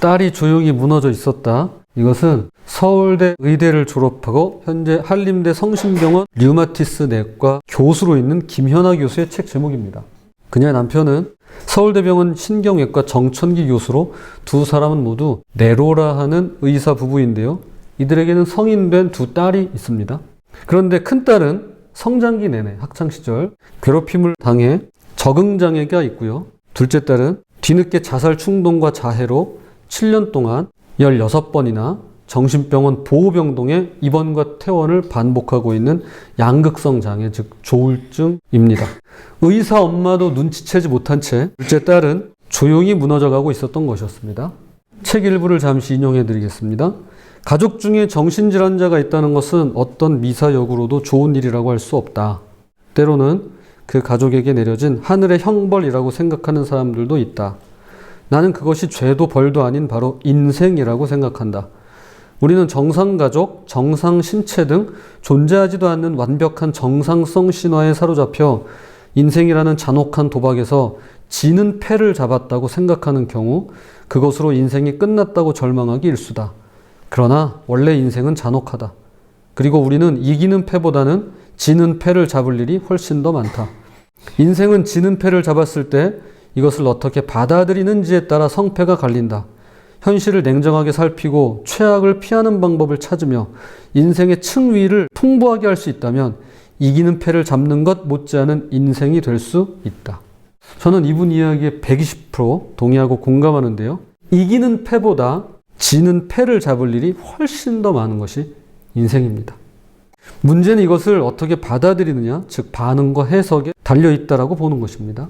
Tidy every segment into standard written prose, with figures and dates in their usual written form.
딸이 조용히 무너져 있었다. 이것은 서울대 의대를 졸업하고 현재 한림대 성심병원 류마티스 내과 교수로 있는 김현아 교수의 책 제목입니다. 그녀의 남편은 서울대병원 신경외과 정천기 교수로 두 사람은 모두 네로라 하는 의사 부부인데요. 이들에게는 성인된 두 딸이 있습니다. 그런데 큰딸은 성장기 내내 학창시절 괴롭힘을 당해 적응장애가 있고요. 둘째 딸은 뒤늦게 자살 충동과 자해로 7년 동안 16번이나 정신병원 보호병동에 입원과 퇴원을 반복하고 있는 양극성 장애, 즉 조울증입니다. 의사 엄마도 눈치채지 못한 채 둘째 딸은 조용히 무너져가고 있었던 것이었습니다. 책 일부를 잠시 인용해 드리겠습니다. 가족 중에 정신질환자가 있다는 것은 어떤 미사여구로도 좋은 일이라고 할 수 없다. 때로는 그 가족에게 내려진 하늘의 형벌이라고 생각하는 사람들도 있다. 나는 그것이 죄도 벌도 아닌 바로 인생이라고 생각한다. 우리는 정상가족, 정상신체 등 존재하지도 않는 완벽한 정상성 신화에 사로잡혀 인생이라는 잔혹한 도박에서 지는 패를 잡았다고 생각하는 경우 그것으로 인생이 끝났다고 절망하기 일쑤다. 그러나 원래 인생은 잔혹하다. 그리고 우리는 이기는 패보다는 지는 패를 잡을 일이 훨씬 더 많다. 인생은 지는 패를 잡았을 때 이것을 어떻게 받아들이는지에 따라 성패가 갈린다. 현실을 냉정하게 살피고 최악을 피하는 방법을 찾으며 인생의 층위를 풍부하게 할 수 있다면 이기는 패를 잡는 것 못지않은 인생이 될 수 있다. 저는 이분 이야기에 120% 동의하고 공감하는데요. 이기는 패보다 지는 패를 잡을 일이 훨씬 더 많은 것이 인생입니다. 문제는 이것을 어떻게 받아들이느냐, 즉 반응과 해석에 달려있다라고 보는 것입니다.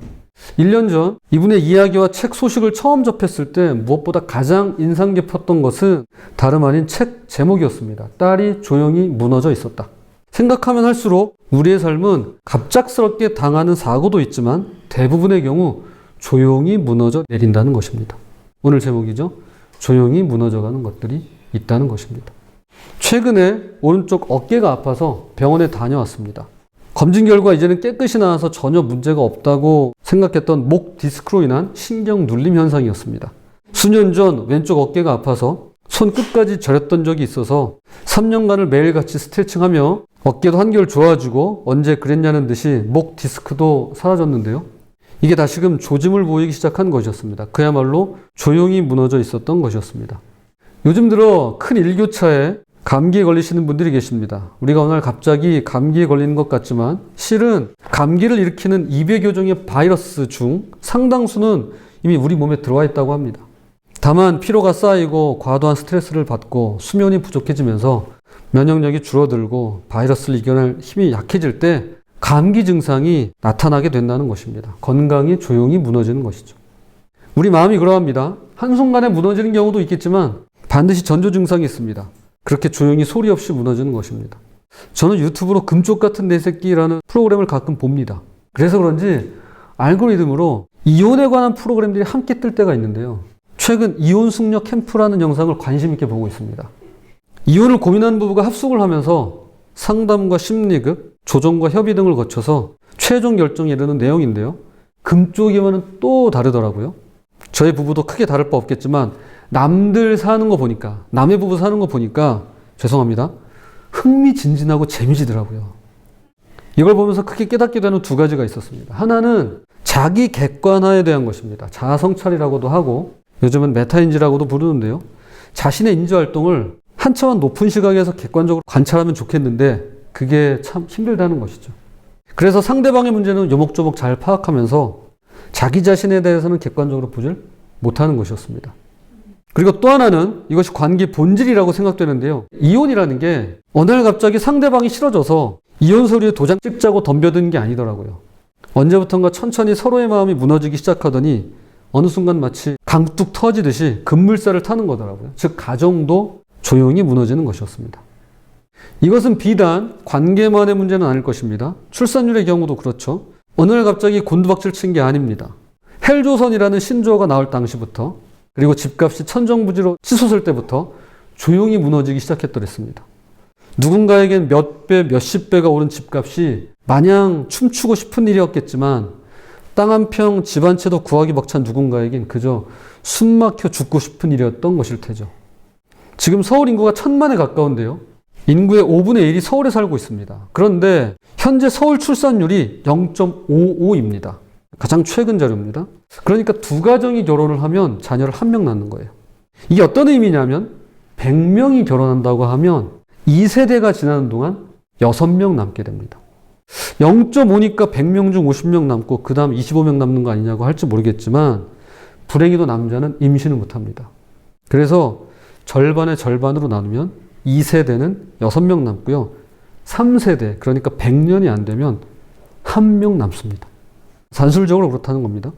1년 전 이분의 이야기와 책 소식을 처음 접했을 때 무엇보다 가장 인상 깊었던 것은 다름 아닌 책 제목이었습니다. 딸이 조용히 무너져 있었다. 생각하면 할수록 우리의 삶은 갑작스럽게 당하는 사고도 있지만 대부분의 경우 조용히 무너져 내린다는 것입니다. 오늘 제목이죠. 조용히 무너져가는 것들이 있다는 것입니다. 최근에 오른쪽 어깨가 아파서 병원에 다녀왔습니다. 검진 결과 이제는 깨끗이 나와서 전혀 문제가 없다고 생각했던 목 디스크로 인한 신경 눌림 현상이었습니다. 수년 전 왼쪽 어깨가 아파서 손 끝까지 저렸던 적이 있어서 3년간을 매일같이 스트레칭하며 어깨도 한결 좋아지고 언제 그랬냐는 듯이 목 디스크도 사라졌는데요. 이게 다시금 조짐을 보이기 시작한 것이었습니다. 그야말로 조용히 무너져 있었던 것이었습니다. 요즘 들어 큰 일교차에 감기에 걸리시는 분들이 계십니다. 우리가 오늘 갑자기 감기에 걸리는 것 같지만 실은 감기를 일으키는 200여 종의 바이러스 중 상당수는 이미 우리 몸에 들어와 있다고 합니다. 다만 피로가 쌓이고 과도한 스트레스를 받고 수면이 부족해지면서 면역력이 줄어들고 바이러스를 이겨낼 힘이 약해질 때 감기 증상이 나타나게 된다는 것입니다. 건강이 조용히 무너지는 것이죠. 우리 마음이 그러합니다. 한순간에 무너지는 경우도 있겠지만 반드시 전조 증상이 있습니다. 그렇게 조용히 소리 없이 무너지는 것입니다. 저는 유튜브로 금쪽 같은 내 새끼라는 프로그램을 가끔 봅니다. 그래서 그런지 알고리즘으로 이혼에 관한 프로그램들이 함께 뜰 때가 있는데요. 최근 이혼 숙녀 캠프라는 영상을 관심 있게 보고 있습니다. 이혼을 고민하는 부부가 합숙을 하면서 상담과 심리극, 조정과 협의 등을 거쳐서 최종 결정에 이르는 내용인데요. 금쪽이와는 또 다르더라고요. 저희 부부도 크게 다를 바 없겠지만 남들 사는 거 보니까, 남의 부부 사는 거 보니까 죄송합니다. 흥미진진하고 재미지더라고요. 이걸 보면서 크게 깨닫게 되는 두 가지가 있었습니다. 하나는 자기 객관화에 대한 것입니다. 자아성찰이라고도 하고 요즘은 메타인지라고도 부르는데요. 자신의 인지활동을 한 차원 높은 시각에서 객관적으로 관찰하면 좋겠는데 그게 참 힘들다는 것이죠. 그래서 상대방의 문제는 요목조목 잘 파악하면서 자기 자신에 대해서는 객관적으로 보질 못하는 것이었습니다. 그리고 또 하나는 이것이 관계 본질이라고 생각되는데요. 이혼이라는 게 어느 날 갑자기 상대방이 싫어져서 이혼 서류에 도장 찍자고 덤벼든 게 아니더라고요. 언제부턴가 천천히 서로의 마음이 무너지기 시작하더니 어느 순간 마치 강둑 터지듯이 급물살을 타는 거더라고요. 즉 가정도 조용히 무너지는 것이었습니다. 이것은 비단 관계만의 문제는 아닐 것입니다. 출산율의 경우도 그렇죠. 어느 날 갑자기 곤두박질 친 게 아닙니다. 헬조선이라는 신조어가 나올 당시부터 그리고 집값이 천정부지로 치솟을 때부터 조용히 무너지기 시작했더랬습니다. 누군가에겐 몇 배, 몇십 배가 오른 집값이 마냥 춤추고 싶은 일이었겠지만 땅 한 평, 집 한 채도 구하기 벅찬 누군가에겐 그저 숨막혀 죽고 싶은 일이었던 것일 테죠. 지금 서울 인구가 1,000만에 가까운데요. 인구의 5분의 1이 서울에 살고 있습니다. 그런데 현재 서울 출산율이 0.55입니다. 가장 최근 자료입니다. 그러니까 두 가정이 결혼을 하면 자녀를 1명 낳는 거예요. 이게 어떤 의미냐면 100명이 결혼한다고 하면 2세대가 지나는 동안 6명 남게 됩니다. 0.5니까 100명 중 50명 남고 그 다음 25명 남는 거 아니냐고 할지 모르겠지만 불행히도 남자는 임신을 못합니다. 그래서 절반의 절반으로 나누면 2세대는 6명 남고요. 3세대, 그러니까 100년이 안 되면 1명 남습니다. 산술적으로 그렇다는 겁니다.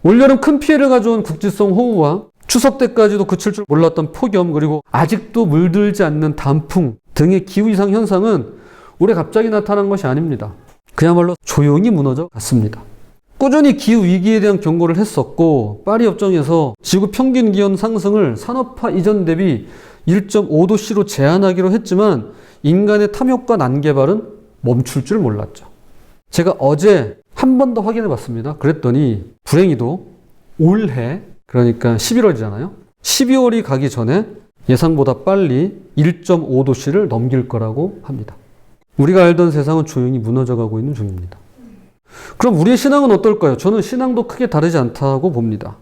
올여름 큰 피해를 가져온 국지성 호우와 추석 때까지도 그칠 줄 몰랐던 폭염, 그리고 아직도 물들지 않는 단풍 등의 기후 이상 현상은 올해 갑자기 나타난 것이 아닙니다. 그야말로 조용히 무너져 갔습니다. 꾸준히 기후 위기에 대한 경고를 했었고 파리 협정에서 지구 평균 기온 상승을 산업화 이전 대비 1.5도씨로 제한하기로 했지만 인간의 탐욕과 난개발은 멈출 줄 몰랐죠. 제가 어제 한 번 더 확인해 봤습니다. 그랬더니 불행히도 올해, 그러니까 11월이잖아요. 12월이 가기 전에 예상보다 빨리 1.5도씨를 넘길 거라고 합니다. 우리가 알던 세상은 조용히 무너져가고 있는 중입니다. 그럼 우리의 신앙은 어떨까요? 저는 신앙도 크게 다르지 않다고 봅니다.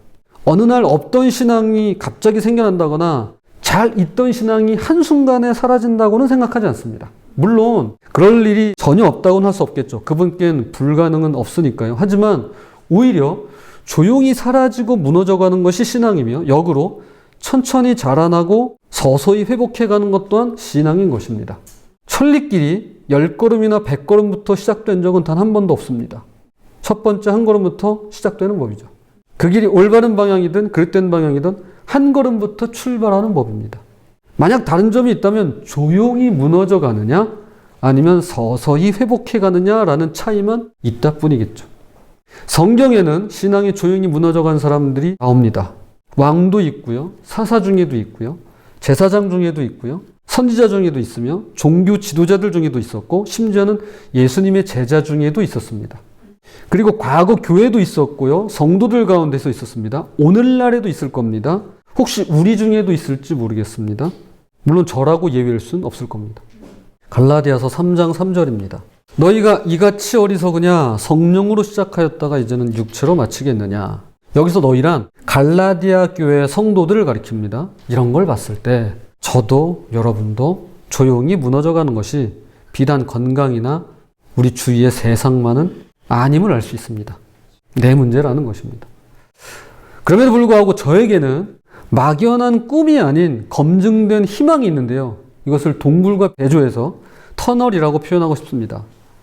어느 날 없던 신앙이 갑자기 생겨난다거나 잘 있던 신앙이 한순간에 사라진다고는 생각하지 않습니다. 물론 그럴 일이 전혀 없다고는 할 수 없겠죠. 그분께는 불가능은 없으니까요. 하지만 오히려 조용히 사라지고 무너져가는 것이 신앙이며 역으로 천천히 자라나고 서서히 회복해가는 것 또한 신앙인 것입니다. 천리길이 10걸음이나 100걸음부터 시작된 적은 단 한 번도 없습니다. 첫 번째 한 걸음부터 시작되는 법이죠. 그 길이 올바른 방향이든 그릇된 방향이든 한 걸음부터 출발하는 법입니다. 만약 다른 점이 있다면 조용히 무너져 가느냐 아니면 서서히 회복해 가느냐라는 차이만 있다 뿐이겠죠. 성경에는 신앙이 조용히 무너져 간 사람들이 나옵니다. 왕도 있고요. 사사 중에도 있고요. 제사장 중에도 있고요. 선지자 중에도 있으며 종교 지도자들 중에도 있었고 심지어는 예수님의 제자 중에도 있었습니다. 그리고 과거 교회도 있었고요. 성도들 가운데서 있었습니다. 오늘날에도 있을 겁니다. 혹시 우리 중에도 있을지 모르겠습니다. 물론 저라고 예외일 수는 없을 겁니다. 갈라디아서 3장 3절입니다. 너희가 이같이 어리석으냐 성령으로 시작하였다가 이제는 육체로 마치겠느냐. 여기서 너희란 갈라디아 교회 성도들을 가리킵니다. 이런 걸 봤을 때 저도 여러분도 조용히 무너져가는 것이 비단 건강이나 우리 주위의 세상만은 아님을 알 수 있습니다. 내 문제라는 것입니다. 그럼에도 불구하고 저에게는 막연한 꿈이 아닌 검증된 희망이 있는데요. 이것을 동굴과 배조해서 터널이라고 표현하고 싶습니다.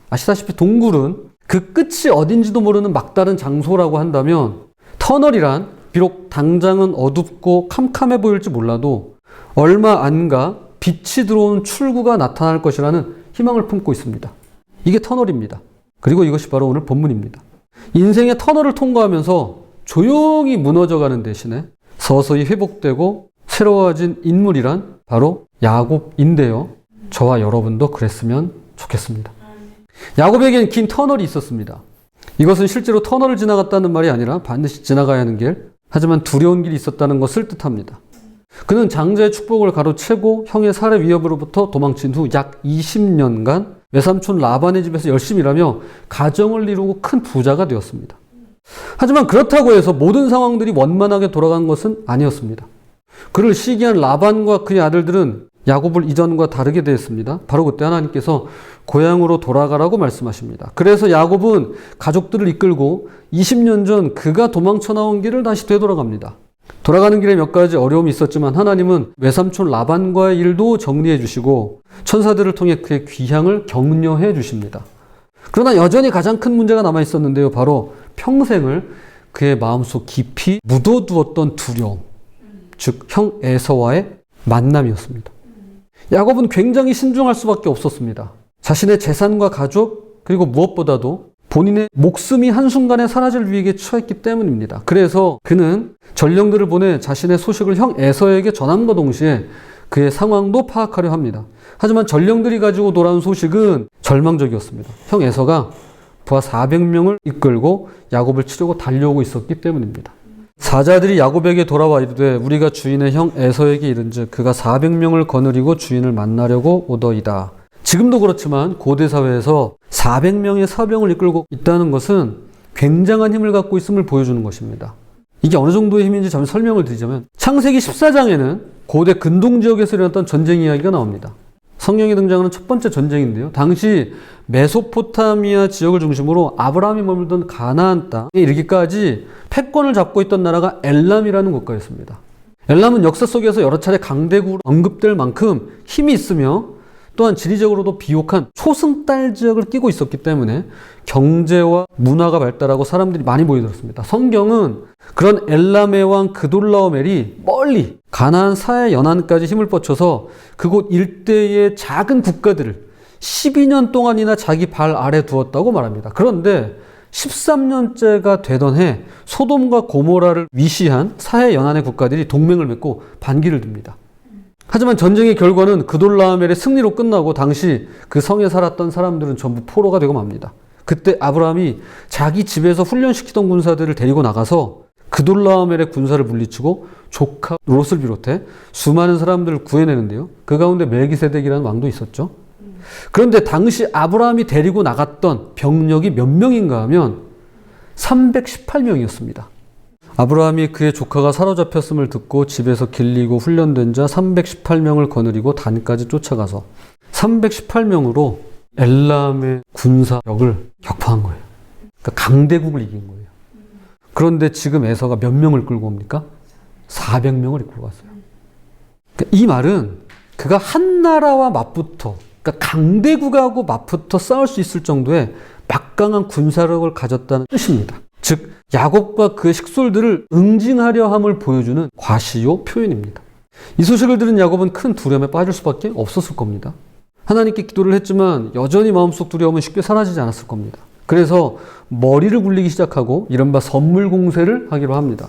아시다시피 동굴은 그 끝이 어딘지도 모르는 막다른 장소라고 한다면 터널이란 비록 당장은 어둡고 캄캄해 보일지 몰라도 얼마 안 가 빛이 들어오는 출구가 나타날 것이라는 희망을 품고 있습니다. 이게 터널입니다. 그리고 이것이 바로 오늘 본문입니다. 인생의 터널을 통과하면서 조용히 무너져가는 대신에 서서히 회복되고 새로워진 인물이란 바로 야곱인데요. 저와 여러분도 그랬으면 좋겠습니다. 야곱에겐 긴 터널이 있었습니다. 이것은 실제로 터널을 지나갔다는 말이 아니라 반드시 지나가야 하는 길, 하지만 두려운 길이 있었다는 것을 뜻합니다. 그는 장자의 축복을 가로채고 형의 살해 위협으로부터 도망친 후 약 20년간 외삼촌 라반의 집에서 열심히 일하며 가정을 이루고 큰 부자가 되었습니다. 하지만 그렇다고 해서 모든 상황들이 원만하게 돌아간 것은 아니었습니다. 그를 시기한 라반과 그의 아들들은 야곱을 이전과 다르게 대했습니다. 바로 그때 하나님께서 고향으로 돌아가라고 말씀하십니다. 그래서 야곱은 가족들을 이끌고 20년 전 그가 도망쳐 나온 길을 다시 되돌아갑니다. 돌아가는 길에 몇 가지 어려움이 있었지만 하나님은 외삼촌 라반과의 일도 정리해 주시고 천사들을 통해 그의 귀향을 격려해 주십니다. 그러나 여전히 가장 큰 문제가 남아 있었는데요. 바로 평생을 그의 마음속 깊이 묻어두었던 두려움, 즉 형 에서와의 만남이었습니다. 야곱은 굉장히 신중할 수밖에 없었습니다. 자신의 재산과 가족, 그리고 무엇보다도 본인의 목숨이 한순간에 사라질 위기에 처했기 때문입니다. 그래서 그는 전령들을 보내 자신의 소식을 형 에서에게 전함과 동시에 그의 상황도 파악하려 합니다. 하지만 전령들이 가지고 돌아온 소식은 절망적이었습니다. 형 에서가 부하 400명을 이끌고 야곱을 치려고 달려오고 있었기 때문입니다. 사자들이 야곱에게 돌아와 이르되 우리가 주인의 형 에서에게 이른즉 그가 400명을 거느리고 주인을 만나려고 오더이다. 지금도 그렇지만 고대 사회에서 400명의 사병을 이끌고 있다는 것은 굉장한 힘을 갖고 있음을 보여주는 것입니다. 이게 어느 정도의 힘인지 잠시 설명을 드리자면 창세기 14장에는 고대 근동 지역에서 일어났던 전쟁 이야기가 나옵니다. 성경에 등장하는 첫 번째 전쟁인데요. 당시 메소포타미아 지역을 중심으로 아브라함이 머물던 가나안 땅에 이르기까지 패권을 잡고 있던 나라가 엘람이라는 국가였습니다. 엘람은 역사 속에서 여러 차례 강대국으로 언급될 만큼 힘이 있으며 또한 지리적으로도 비옥한 초승달 지역을 끼고 있었기 때문에 경제와 문화가 발달하고 사람들이 많이 모여들었습니다. 성경은 그런 엘람의 왕 그돌라오멜이 멀리 가나안 사해 연안까지 힘을 뻗쳐서 그곳 일대의 작은 국가들을 12년 동안이나 자기 발 아래 두었다고 말합니다. 그런데 13년째가 되던 해 소돔과 고모라를 위시한 사해 연안의 국가들이 동맹을 맺고 반기를 듭니다. 하지만 전쟁의 결과는 그돌라오멜의 승리로 끝나고 당시 그 성에 살았던 사람들은 전부 포로가 되고 맙니다. 그때 아브라함이 자기 집에서 훈련시키던 군사들을 데리고 나가서 그돌라오멜의 군사를 물리치고 조카 롯을 비롯해 수많은 사람들을 구해내는데요. 그 가운데 멜기세덱이라는 왕도 있었죠. 그런데 당시 아브라함이 데리고 나갔던 병력이 몇 명인가 하면 318명이었습니다. 아브라함이 그의 조카가 사로잡혔음을 듣고 집에서 길리고 훈련된 자 318명을 거느리고 단까지 쫓아가서 318명으로 엘람의 군사력을 격파한 거예요. 그러니까 강대국을 이긴 거예요. 그런데 지금 에서가 몇 명을 끌고 옵니까? 400명을 이끌고 왔어요. 그러니까 이 말은 그가 한 나라와 맞붙어, 그러니까 강대국하고 맞붙어 싸울 수 있을 정도의 막강한 군사력을 가졌다는 뜻입니다. 즉 야곱과 그의 식솔들을 응징하려 함을 보여주는 과시요 표현입니다. 이 소식을 들은 야곱은 큰 두려움에 빠질 수밖에 없었을 겁니다. 하나님께 기도를 했지만 여전히 마음속 두려움은 쉽게 사라지지 않았을 겁니다. 그래서 머리를 굴리기 시작하고 이른바 선물 공세를 하기로 합니다.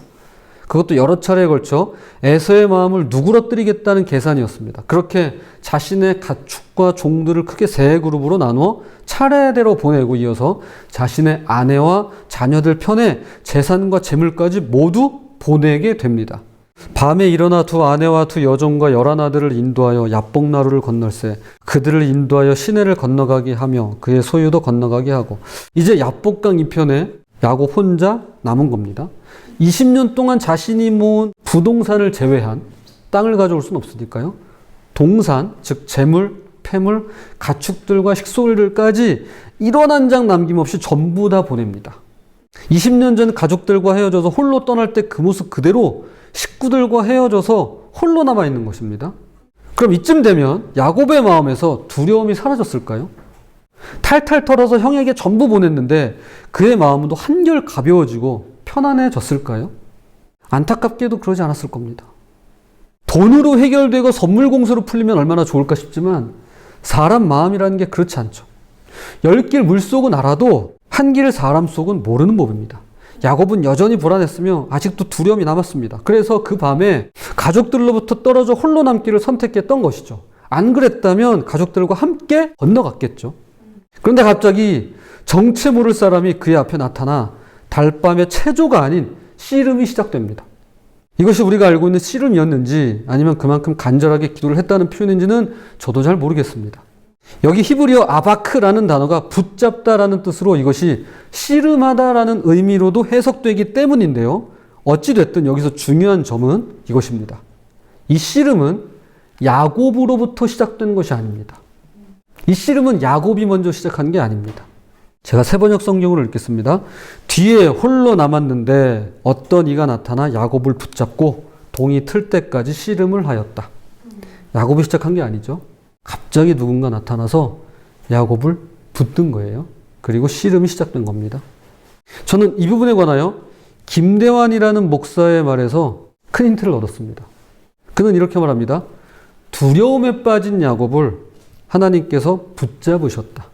그것도 여러 차례에 걸쳐 에서의 마음을 누그러뜨리겠다는 계산이었습니다. 그렇게 자신의 가축과 종들을 크게 세 그룹으로 나누어 차례대로 보내고 이어서 자신의 아내와 자녀들 편에 재산과 재물까지 모두 보내게 됩니다. 밤에 일어나 두 아내와 두 여종과 11아들을 인도하여 야복나루를 건널세 그들을 인도하여 시내를 건너가게 하며 그의 소유도 건너가게 하고 이제 야복강 이편에 야곱 혼자 남은 겁니다. 20년 동안 자신이 모은 부동산을 제외한 땅을 가져올 수는 없으니까요. 동산, 즉 재물, 폐물, 가축들과 식솔들까지 1원 한 장 남김없이 전부 다 보냅니다. 20년 전 가족들과 헤어져서 홀로 떠날 때 그 모습 그대로 식구들과 헤어져서 홀로 남아있는 것입니다. 그럼 이쯤 되면 야곱의 마음에서 두려움이 사라졌을까요? 탈탈 털어서 형에게 전부 보냈는데 그의 마음도 한결 가벼워지고 편안해졌을까요? 안타깝게도 그러지 않았을 겁니다. 돈으로 해결되고 선물 공세로 풀리면 얼마나 좋을까 싶지만 사람 마음이라는 게 그렇지 않죠. 10길 물속은 알아도 한 길 사람 속은 모르는 법입니다. 야곱은 여전히 불안했으며 아직도 두려움이 남았습니다. 그래서 그 밤에 가족들로부터 떨어져 홀로 남기를 선택했던 것이죠. 안 그랬다면 가족들과 함께 건너갔겠죠. 그런데 갑자기 정체 모를 사람이 그의 앞에 나타나 달밤의 체조가 아닌 씨름이 시작됩니다. 이것이 우리가 알고 있는 씨름이었는지 아니면 그만큼 간절하게 기도를 했다는 표현인지는 저도 잘 모르겠습니다. 여기 히브리어 아바크라는 단어가 붙잡다라는 뜻으로 이것이 씨름하다라는 의미로도 해석되기 때문인데요. 어찌됐든 여기서 중요한 점은 이것입니다. 이 씨름은 야곱으로부터 시작된 것이 아닙니다. 이 씨름은 야곱이 먼저 시작한 게 아닙니다. 제가 세번역 성경으로 읽겠습니다. 뒤에 홀로 남았는데 어떤 이가 나타나 야곱을 붙잡고 동이 틀 때까지 씨름을 하였다. 야곱이 시작한 게 아니죠. 갑자기 누군가 나타나서 야곱을 붙든 거예요. 그리고 씨름이 시작된 겁니다. 저는 이 부분에 관하여 김대환이라는 목사의 말에서 큰 힌트를 얻었습니다. 그는 이렇게 말합니다. 두려움에 빠진 야곱을 하나님께서 붙잡으셨다.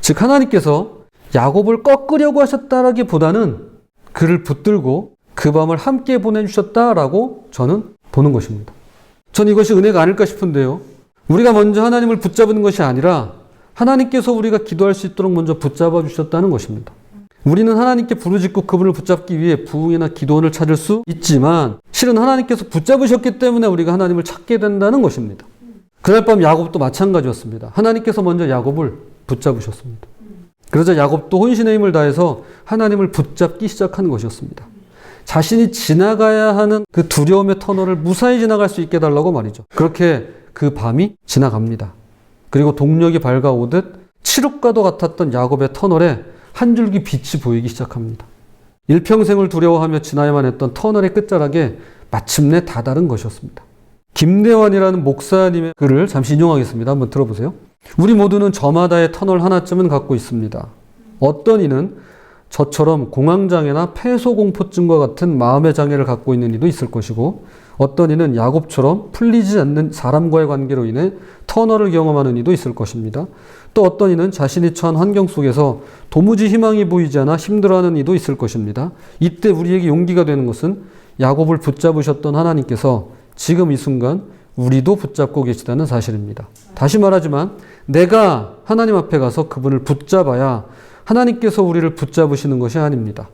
즉 하나님께서 야곱을 꺾으려고 하셨다라기보다는 그를 붙들고 그 밤을 함께 보내주셨다라고 저는 보는 것입니다. 전 이것이 은혜가 아닐까 싶은데요. 우리가 먼저 하나님을 붙잡는 것이 아니라 하나님께서 우리가 기도할 수 있도록 먼저 붙잡아 주셨다는 것입니다. 우리는 하나님께 부르짖고 그분을 붙잡기 위해 부흥이나 기도원을 찾을 수 있지만 실은 하나님께서 붙잡으셨기 때문에 우리가 하나님을 찾게 된다는 것입니다. 그날 밤 야곱도 마찬가지였습니다. 하나님께서 먼저 야곱을 붙잡으셨습니다. 그러자 야곱도 혼신의 힘을 다해서 하나님을 붙잡기 시작한 것이었습니다. 자신이 지나가야 하는 그 두려움의 터널을 무사히 지나갈 수 있게 해달라고 말이죠. 그렇게 그 밤이 지나갑니다. 그리고 동력이 밝아오듯 칠흑과도 같았던 야곱의 터널에 한 줄기 빛이 보이기 시작합니다. 일평생을 두려워하며 지나야만 했던 터널의 끝자락에 마침내 다다른 것이었습니다. 김대환이라는 목사님의 글을 잠시 인용하겠습니다. 한번 들어보세요. 우리 모두는 저마다의 터널 하나쯤은 갖고 있습니다. 어떤 이는 저처럼 공황장애나 폐소공포증과 같은 마음의 장애를 갖고 있는 이도 있을 것이고 어떤 이는 야곱처럼 풀리지 않는 사람과의 관계로 인해 터널을 경험하는 이도 있을 것입니다. 또 어떤 이는 자신이 처한 환경 속에서 도무지 희망이 보이지 않아 힘들어하는 이도 있을 것입니다. 이때 우리에게 용기가 되는 것은 야곱을 붙잡으셨던 하나님께서 지금 이 순간 우리도 붙잡고 계시다는 사실입니다. 다시 말하지만 내가 하나님 앞에 가서 그분을 붙잡아야 하나님께서 우리를 붙잡으시는 것이 아닙니다.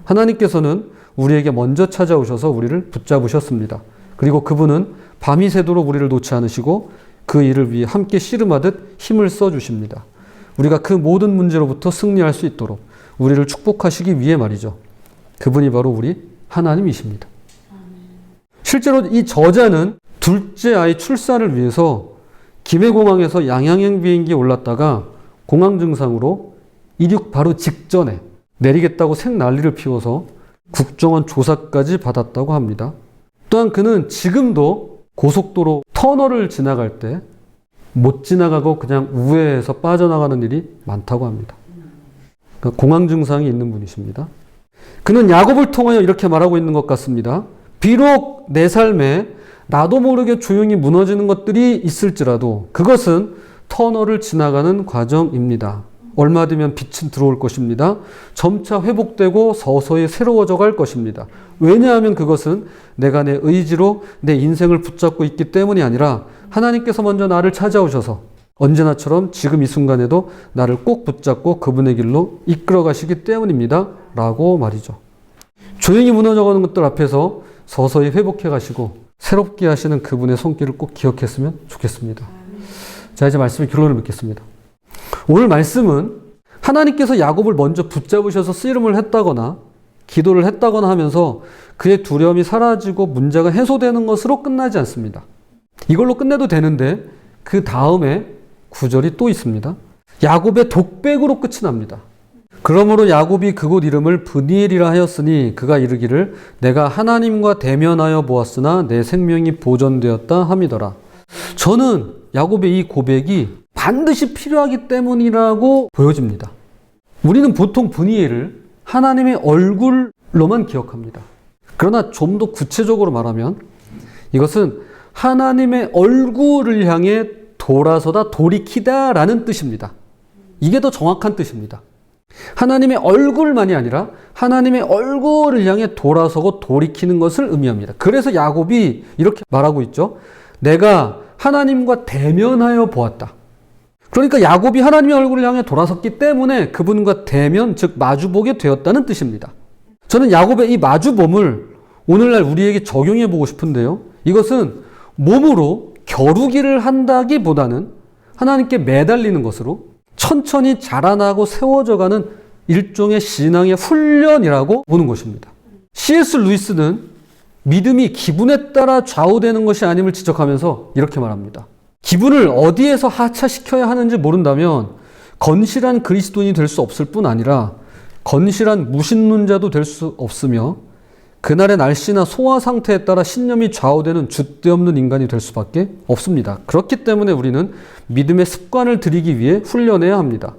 하나님께서는 우리에게 먼저 찾아오셔서 우리를 붙잡으셨습니다. 그리고 그분은 밤이 새도록 우리를 놓지 않으시고 그 일을 위해 함께 씨름하듯 힘을 써주십니다. 우리가 그 모든 문제로부터 승리할 수 있도록 우리를 축복하시기 위해 말이죠. 그분이 바로 우리 하나님이십니다. 실제로 이 저자는 둘째 아이 출산을 위해서 김해공항에서 양양행 비행기에 올랐다가 공황 증상으로 이륙 바로 직전에 내리겠다고 생난리를 피워서 국정원 조사까지 받았다고 합니다. 또한 그는 지금도 고속도로 터널을 지나갈 때 못 지나가고 그냥 우회해서 빠져나가는 일이 많다고 합니다. 그러니까 공황 증상이 있는 분이십니다. 그는 야곱을 통하여 이렇게 말하고 있는 것 같습니다. 비록 내 삶에 나도 모르게 조용히 무너지는 것들이 있을지라도 그것은 터널을 지나가는 과정입니다. 얼마 뒤면 빛은 들어올 것입니다. 점차 회복되고 서서히 새로워져 갈 것입니다. 왜냐하면 그것은 내가 내 의지로 내 인생을 붙잡고 있기 때문이 아니라 하나님께서 먼저 나를 찾아오셔서 언제나처럼 지금 이 순간에도 나를 꼭 붙잡고 그분의 길로 이끌어 가시기 때문입니다. 라고 말이죠. 조용히 무너져가는 것들 앞에서 서서히 회복해 가시고 새롭게 하시는 그분의 손길을 꼭 기억했으면 좋겠습니다. 자, 이제 말씀의 결론을 맺겠습니다. 오늘 말씀은 하나님께서 야곱을 먼저 붙잡으셔서 씨름을 했다거나 기도를 했다거나 하면서 그의 두려움이 사라지고 문제가 해소되는 것으로 끝나지 않습니다. 이걸로 끝내도 되는데 그 다음에 구절이 또 있습니다. 야곱의 독백으로 끝이 납니다. 그러므로 야곱이 그곳 이름을 브니엘이라 하였으니 그가 이르기를 내가 하나님과 대면하여 보았으나 내 생명이 보존되었다 함이더라. 저는 야곱의 이 고백이 반드시 필요하기 때문이라고 보여집니다. 우리는 보통 브니엘을 하나님의 얼굴로만 기억합니다. 그러나 좀 더 구체적으로 말하면 이것은 하나님의 얼굴을 향해 돌아서다 돌이키다 라는 뜻입니다. 이게 더 정확한 뜻입니다. 하나님의 얼굴만이 아니라 하나님의 얼굴을 향해 돌아서고 돌이키는 것을 의미합니다. 그래서 야곱이 이렇게 말하고 있죠. 내가 하나님과 대면하여 보았다. 그러니까 야곱이 하나님의 얼굴을 향해 돌아섰기 때문에 그분과 대면, 즉 마주보게 되었다는 뜻입니다. 저는 야곱의 이 마주봄을 오늘날 우리에게 적용해 보고 싶은데요. 이것은 몸으로 겨루기를 한다기보다는 하나님께 매달리는 것으로 천천히 자라나고 세워져가는 일종의 신앙의 훈련이라고 보는 것입니다. C.S. 루이스는 믿음이 기분에 따라 좌우되는 것이 아님을 지적하면서 이렇게 말합니다. 기분을 어디에서 하차시켜야 하는지 모른다면 건실한 그리스도인이 될 수 없을 뿐 아니라 건실한 무신론자도 될 수 없으며 그날의 날씨나 소화 상태에 따라 신념이 좌우되는 줏대없는 인간이 될 수밖에 없습니다. 그렇기 때문에 우리는 믿음의 습관을 들이기 위해 훈련해야 합니다.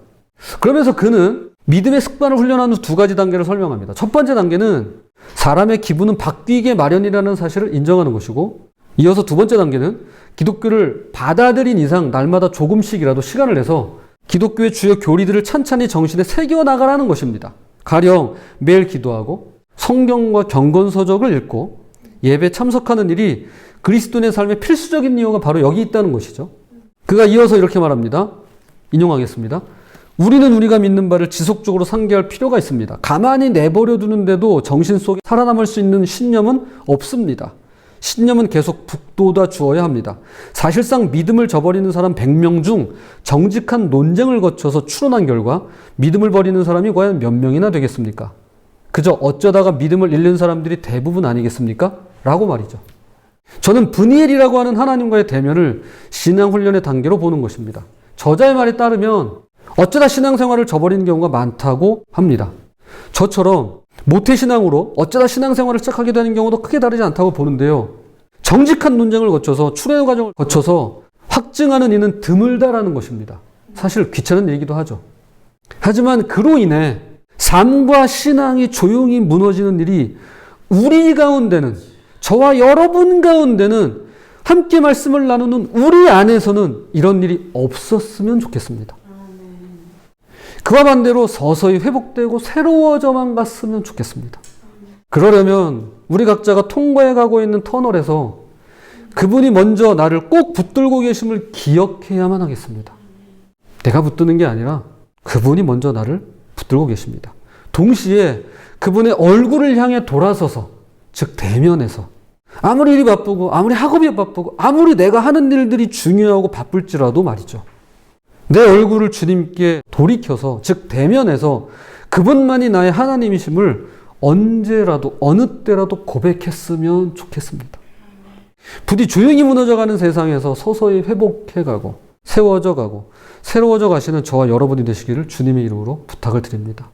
그러면서 그는 믿음의 습관을 훈련하는 두 가지 단계를 설명합니다. 첫 번째 단계는 사람의 기분은 바뀌게 마련이라는 사실을 인정하는 것이고 이어서 두 번째 단계는 기독교를 받아들인 이상 날마다 조금씩이라도 시간을 내서 기독교의 주요 교리들을 찬찬히 정신에 새겨나가라는 것입니다. 가령 매일 기도하고 성경과 경건서적을 읽고 예배 참석하는 일이 그리스도인의 삶의 필수적인 이유가 바로 여기 있다는 것이죠. 그가 이어서 이렇게 말합니다. 인용하겠습니다. 우리는 우리가 믿는 바를 지속적으로 상기할 필요가 있습니다. 가만히 내버려 두는데도 정신 속에 살아남을 수 있는 신념은 없습니다. 신념은 계속 북돋아 주어야 합니다. 사실상 믿음을 저버리는 사람 100명 중 정직한 논쟁을 거쳐서 추론한 결과 믿음을 버리는 사람이 과연 몇 명이나 되겠습니까? 그저 어쩌다가 믿음을 잃는 사람들이 대부분 아니겠습니까? 라고 말이죠. 저는 브니엘이라고 하는 하나님과의 대면을 신앙훈련의 단계로 보는 것입니다. 저자의 말에 따르면 어쩌다 신앙생활을 저버리는 경우가 많다고 합니다. 저처럼 모태신앙으로 어쩌다 신앙생활을 시작하게 되는 경우도 크게 다르지 않다고 보는데요. 정직한 논쟁을 거쳐서 출애 과정을 거쳐서 확증하는 이는 드물다라는 것입니다. 사실 귀찮은 얘기도 하죠. 하지만 그로 인해 삶과 신앙이 조용히 무너지는 일이 우리 가운데는, 저와 여러분 가운데는, 함께 말씀을 나누는 우리 안에서는 이런 일이 없었으면 좋겠습니다. 그와 반대로 서서히 회복되고 새로워져만 갔으면 좋겠습니다. 그러려면 우리 각자가 통과해 가고 있는 터널에서 그분이 먼저 나를 꼭 붙들고 계심을 기억해야만 하겠습니다. 내가 붙드는 게 아니라 그분이 먼저 나를 붙들고 계십니다. 동시에 그분의 얼굴을 향해 돌아서서, 즉 대면에서, 아무리 일이 바쁘고 아무리 학업이 바쁘고 아무리 내가 하는 일들이 중요하고 바쁠지라도 말이죠. 내 얼굴을 주님께 돌이켜서, 즉 대면에서 그분만이 나의 하나님이심을 언제라도 어느 때라도 고백했으면 좋겠습니다. 부디 조용히 무너져가는 세상에서 서서히 회복해가고 세워져 가고 새로워져 가시는 저와 여러분이 되시기를 주님의 이름으로 부탁을 드립니다.